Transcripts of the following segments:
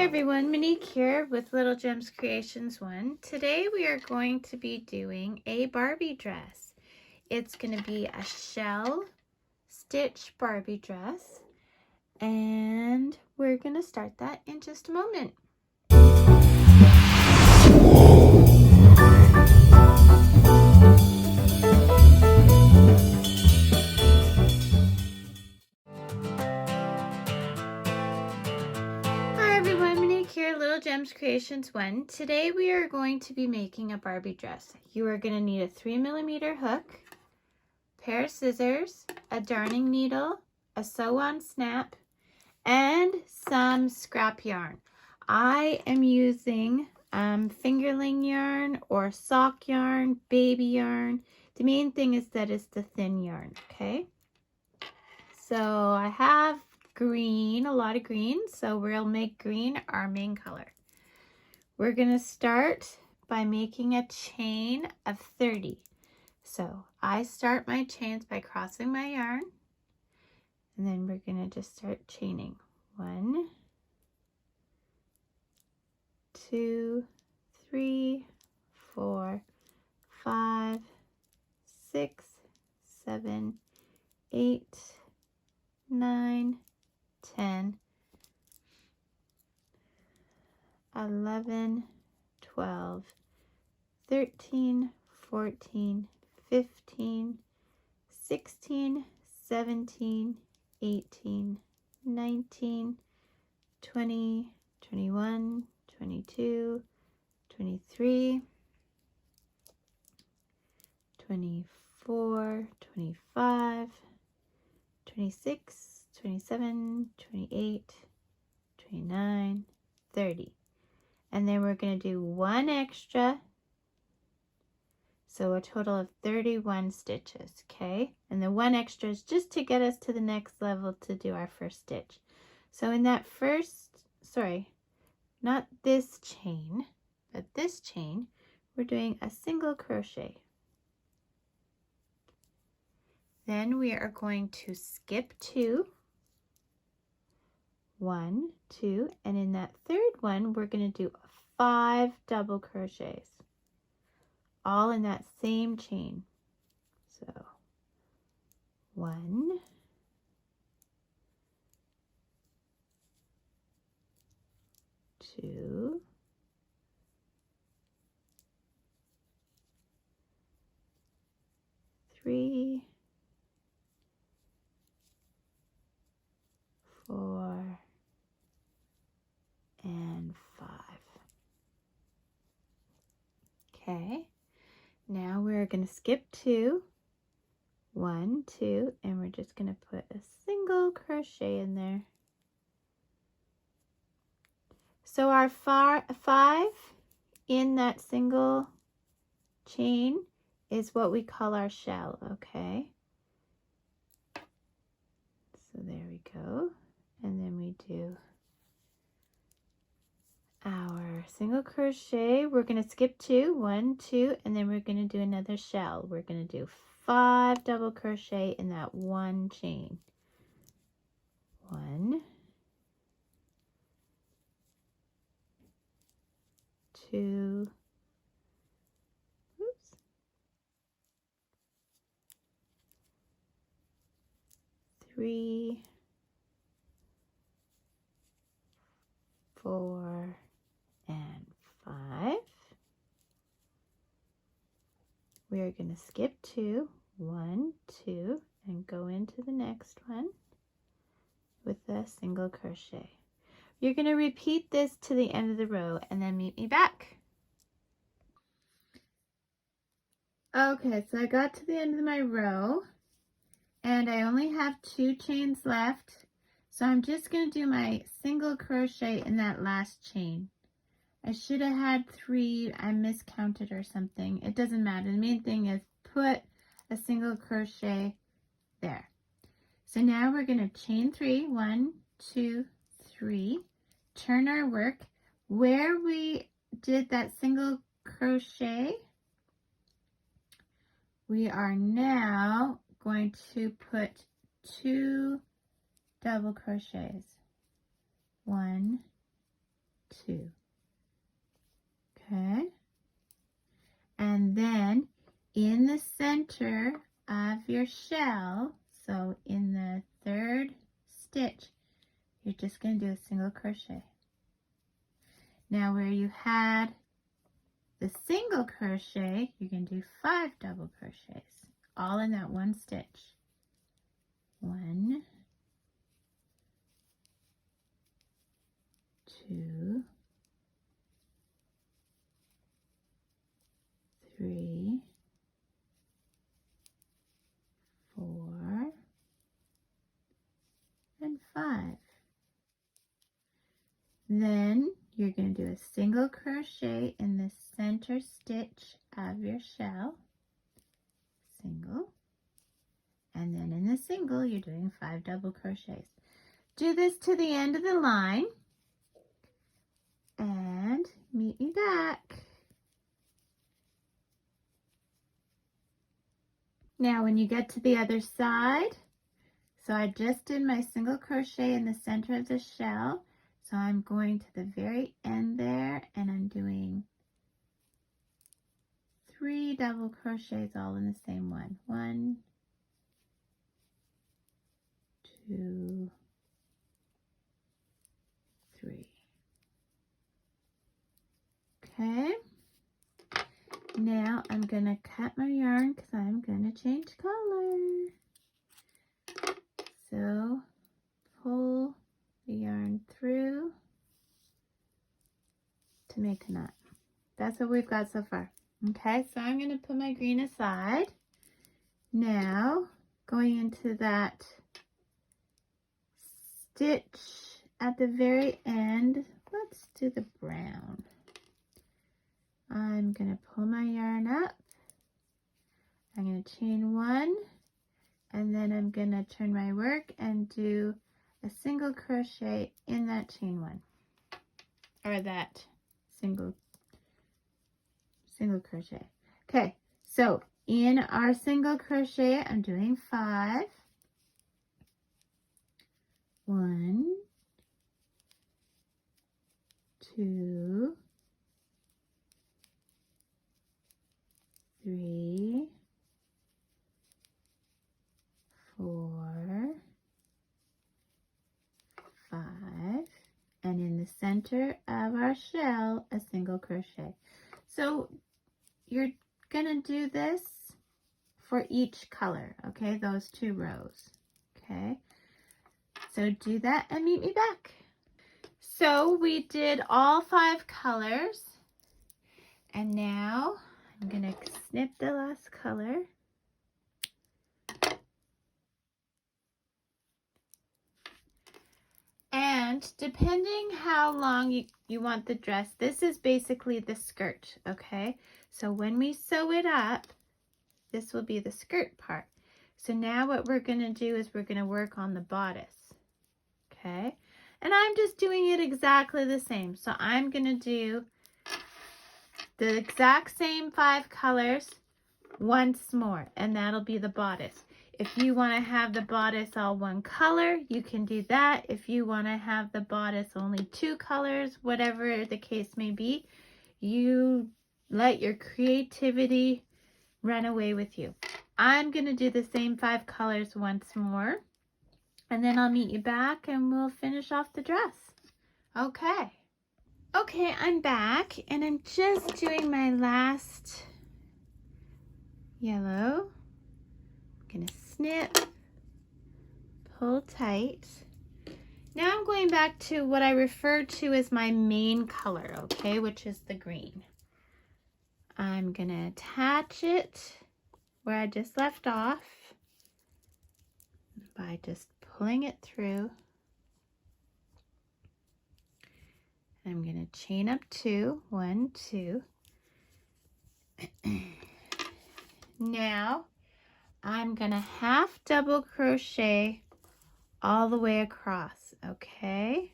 Hi everyone, Monique here with Little Gems Creations 1. Today we are going to be doing a Barbie dress. It's going to be a shell stitch Barbie dress, and we're going to start that in just a moment. Hi everyone, Monique here, Little Gems Creations 1. Today we are going to be making a Barbie dress. You are going to need a 3mm hook, pair of scissors, a darning needle, a sew-on snap, and some scrap yarn. I am using fingerling yarn or sock yarn, baby yarn. The main thing is that it's the thin yarn, okay? So I have green, a lot of green, so we'll make green our main color. We're gonna start by making a chain of 30. So I start my chains by crossing my yarn, and then we're gonna just start chaining. 1, 2, 3, 4, 5, 6, 7, 8, 9, 10, 11, 12, 13, 14, 15, 16, 17, 18, 19, 20, 21, 22, 23, 24, 25, 26, 27, 28, 29, 30. And then we're going to do one extra, so a total of 31 stitches, okay? And the one extra is just to get us to the next level to do our first stitch. So in that first, not this chain, but this chain, we're doing a single crochet. Then we are going to skip 2, 1, 2, and in that third one, we're going to do 5 double crochets, all in that same chain. So 1, 2, 3, 4, and 5. Okay, now we're going to skip 2, 1, 2, and we're just going to put a single crochet in there. So our 5 in that single chain is what we call our shell, okay? So there we go. And then we do our single crochet. We're going to skip 2, 1, 2, and then we're going to do another shell. We're going to do 5 double crochet in that one chain. 1, 2, 3, 4, and 5. We are going to skip 2, 1, 2, and go into the next one with a single crochet. You're going to repeat this to the end of the row and then meet me back. Okay, so I got to the end of my row and I only have 2 chains left. So I'm just going to do my single crochet in that last chain. I should have had 3, I miscounted or something. It doesn't matter. The main thing is put a single crochet there. So now we're going to chain 3, 1, 2, 3, turn our work. Where we did that single crochet, we are now going to put 2 double crochets. 1, 2. Okay, and then in the center of your shell, so in the 3rd stitch, you're just going to do a single crochet. Now where you had the single crochet, you're going to do 5 double crochets, all in that one stitch. 1, 2, 3, 4, and 5. Then you're going to do a single crochet in the center stitch of your shell, single, and then in the single you're doing 5 double crochets. Do this to the end of the line and meet me back. Now when you get to the other side, so I just did my single crochet in the center of the shell, so I'm going to the very end there and I'm doing 3 double crochets all in the same one. 1, 2, 3. Okay, now I'm going to cut my yarn because I'm going to change color. So pull the yarn through to make a knot. That's what we've got so far. Okay, so I'm going to put my green aside. Now going into that stitch at the very end, let's do the brown. I'm going to pull my yarn up. I'm going to chain 1, and then I'm going to turn my work and do a single crochet in that chain 1, or that single crochet. Okay, so in our single crochet, I'm doing 5. 1, 2, 3, 4, 5, and in the center of our shell, a single crochet. So you're gonna do this for each color, okay, those 2 rows. Okay, so do that and meet me back. So we did all 5 colors, and now I'm gonna snip the last color. And depending how long you want the dress, this is basically the skirt, okay? So when we sew it up, this will be the skirt part. So now what we're going to do is we're going to work on the bodice, okay? And I'm just doing it exactly the same. So I'm going to do the exact same 5 colors once more, and that'll be the bodice. If you want to have the bodice all one color, you can do that. If you want to have the bodice only 2 colors, whatever the case may be, you let your creativity run away with you. I'm going to do the same 5 colors once more, and then I'll meet you back and we'll finish off the dress. Okay. Okay, I'm back and I'm just doing my last yellow. I'm going to snip, pull tight. Now I'm going back to what I refer to as my main color, okay, which is the green. I'm going to attach it where I just left off by just pulling it through. I'm going to chain up 2, 1, 2. Now I'm going to half double crochet all the way across, okay?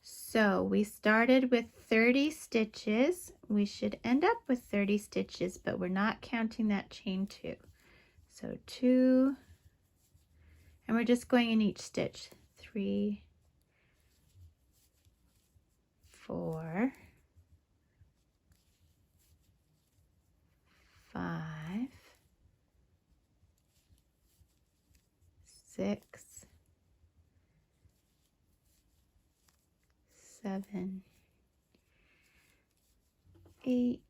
So we started with 30 stitches. We should end up with 30 stitches, but we're not counting that chain 2. So 2, and we're just going in each stitch. 3, 4, 5, 6, 7, 8,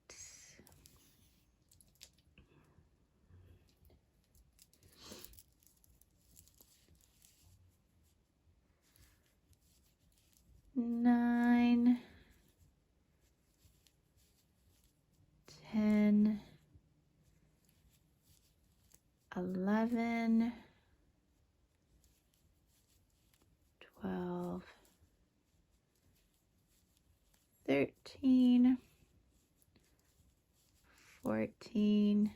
9, 10, 11, 12, 13, 14,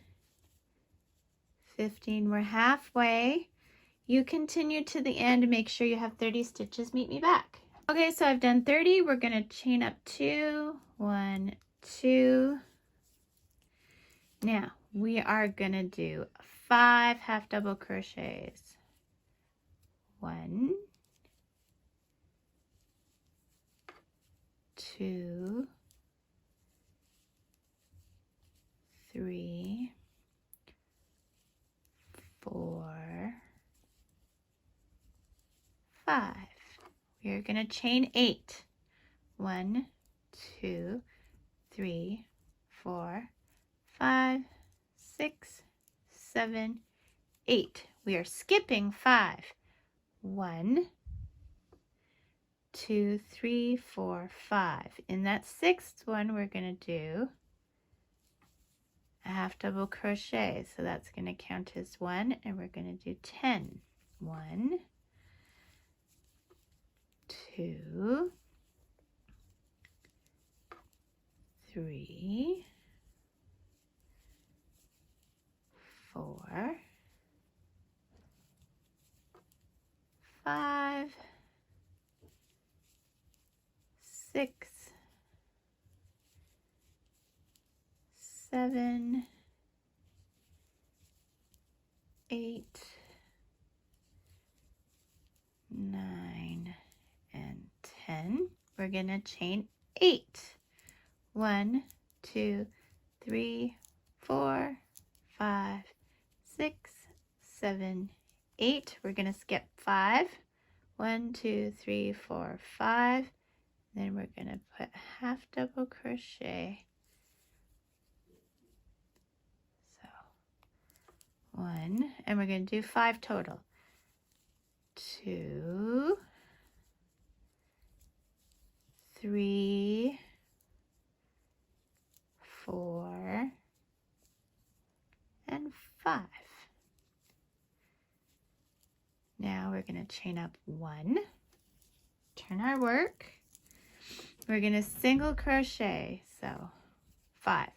15. We're halfway. You continue to the end and make sure you have 30 stitches. Meet me back. Okay, so I've done 30. We're going to chain up 2, 1, 2. Now, we are going to do 5 half double crochets. 1, 2, 3, 4, 5. We're going to chain 8. 1, 2, 3, 4, 5, 6, 7, 8. We are skipping 5. 1, 2, 3, 4, 5. In that 6th one, we're going to do a half double crochet. So that's going to count as 1, and we're going to do 10. 1, 2, 3, 4, 5, 6, 7, 8, 9, and 10. We're going to chain 8. 1, 2, 3, 4, 5, 6, 7, 8. We're going to skip 5. 1, 2, 3, 4, 5. Then we're going to put half double crochet. So 1, and we're going to do 5 total. 2, 3, 4, and 5. Now we're going to chain up 1, turn our work. We're going to single crochet, so 5.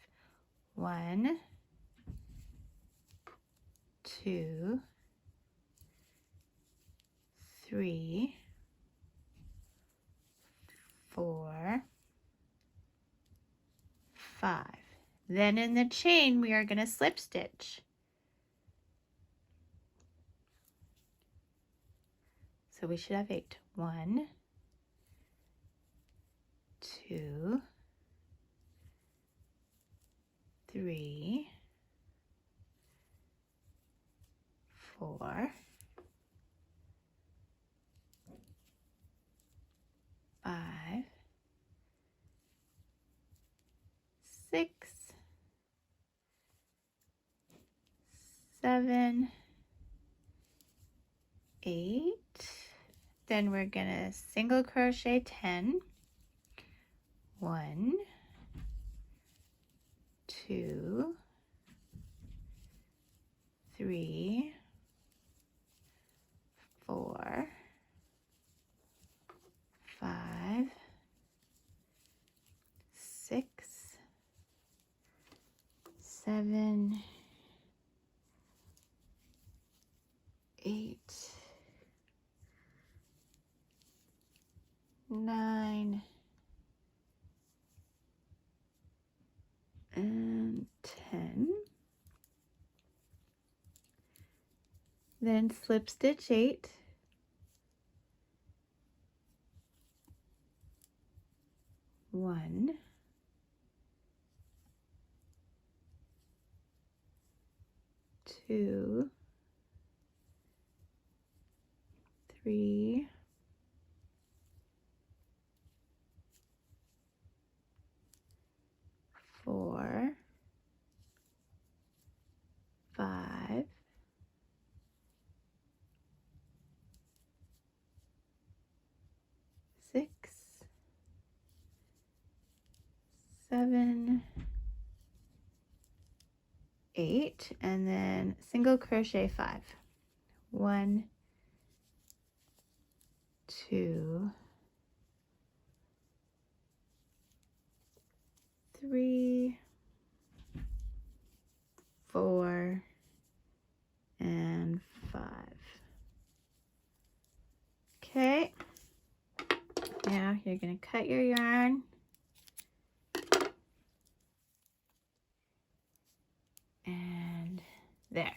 1, 2, 3, 4, 5. Then in the chain, we are going to slip stitch. So we should have 8. 1, 2, 3, 4, 5, 6, 7, 8. Then we're gonna single crochet 10. 1, 2, 3, 4, 5, 6, 7, 8, 9, and 10. Then slip stitch 8. 1, 2, 3, 4, 5, 6, 7, 8, and then single crochet 5. 1, 2, 3, 4, and 5. Okay, now you're going to cut your yarn and there.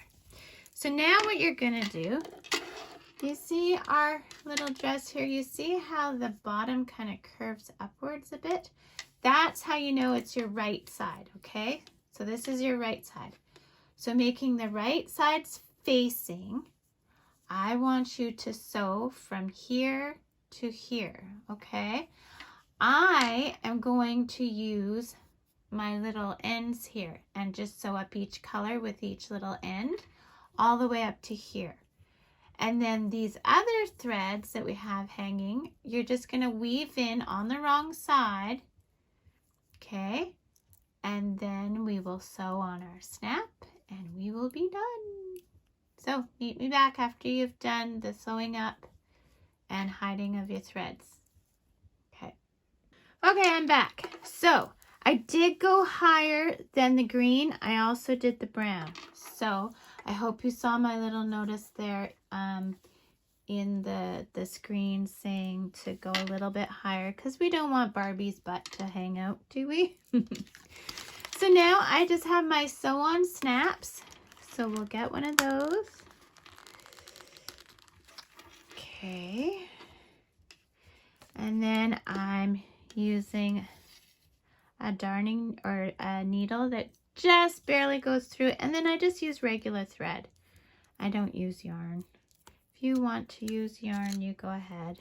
So now what you're going to do, you see our little dress here, you see how the bottom kind of curves upwards a bit? That's how you know it's your right side, okay? So this is your right side. So making the right sides facing, I want you to sew from here to here, okay? I am going to use my little ends here and just sew up each color with each little end all the way up to here. And then these other threads that we have hanging, you're just going to weave in on the wrong side, okay? And then we will sew on our snap and we will be done. So meet me back after you've done the sewing up and hiding of your threads. Okay. Okay, I'm back. So I did go higher than the green. I also did the brown. So I hope you saw my little notice there in the screen saying to go a little bit higher because we don't want Barbie's butt to hang out, do we? So now I just have my sew on snaps. So we'll get one of those. Okay. And then I'm using a darning or a needle that just barely goes through it. And then I just use regular thread. I don't use yarn. If you want to use yarn, you go ahead.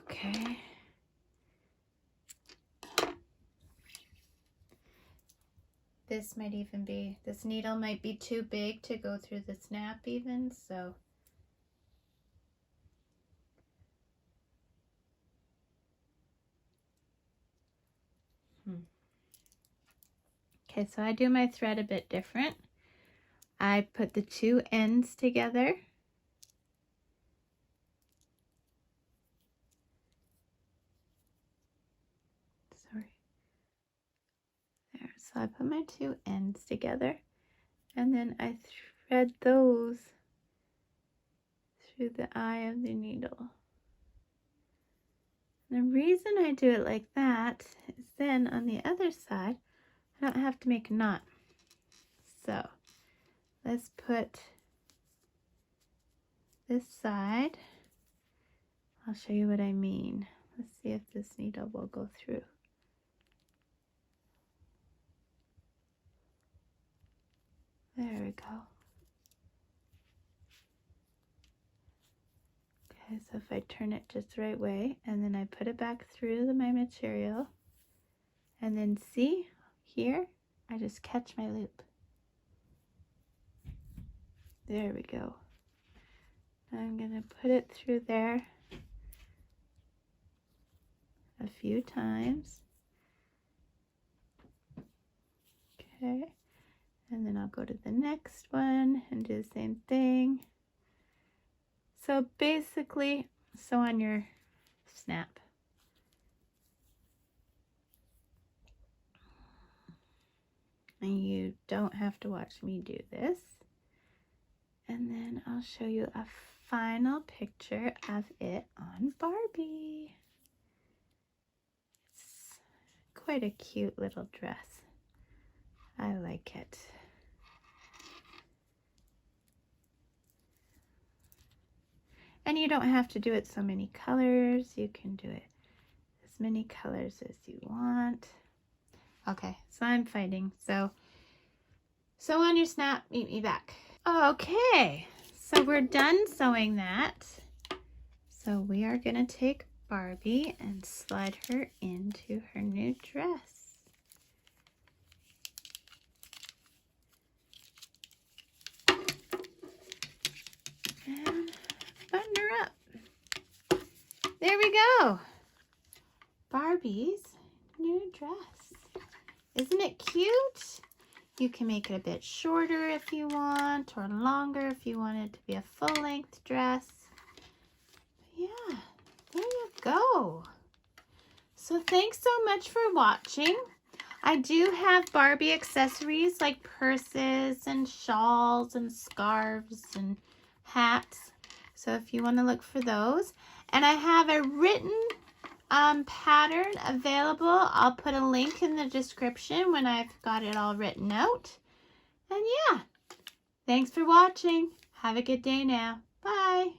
Okay. This might even be, this needle might be too big to go through the snap even, so. Okay, so I do my thread a bit different. I put the two ends together. Sorry. There, so I put my two ends together and then I thread those through the eye of the needle. The reason I do it like that is then on the other side, I don't have to make a knot. So let's put this side. I'll show you what I mean. Let's see if this needle will go through. There we go. Okay, so if I turn it just the right way and then I put it back through my material and then see here, I just catch my loop. There we go. I'm going to put it through there a few times. Okay, and then I'll go to the next one and do the same thing. So basically, sew on your snap. And you don't have to watch me do this. And then I'll show you a final picture of it on Barbie. It's quite a cute little dress. I like it. And you don't have to do it so many colors. You can do it as many colors as you want. Okay, so I'm fighting. So sew on your snap, meet me back. Okay, so we're done sewing that. So we are gonna take Barbie and slide her into her new dress. And button her up. There we go. Barbie's new dress. Isn't it cute? You can make it a bit shorter if you want, or longer if you want it to be a full-length dress. Yeah, there you go. So thanks so much for watching. I do have Barbie accessories like purses and shawls and scarves and hats. So if you want to look for those. And I have a written pattern available. I'll put a link in the description when I've got it all written out. And yeah, thanks for watching. Have a good day now. Bye.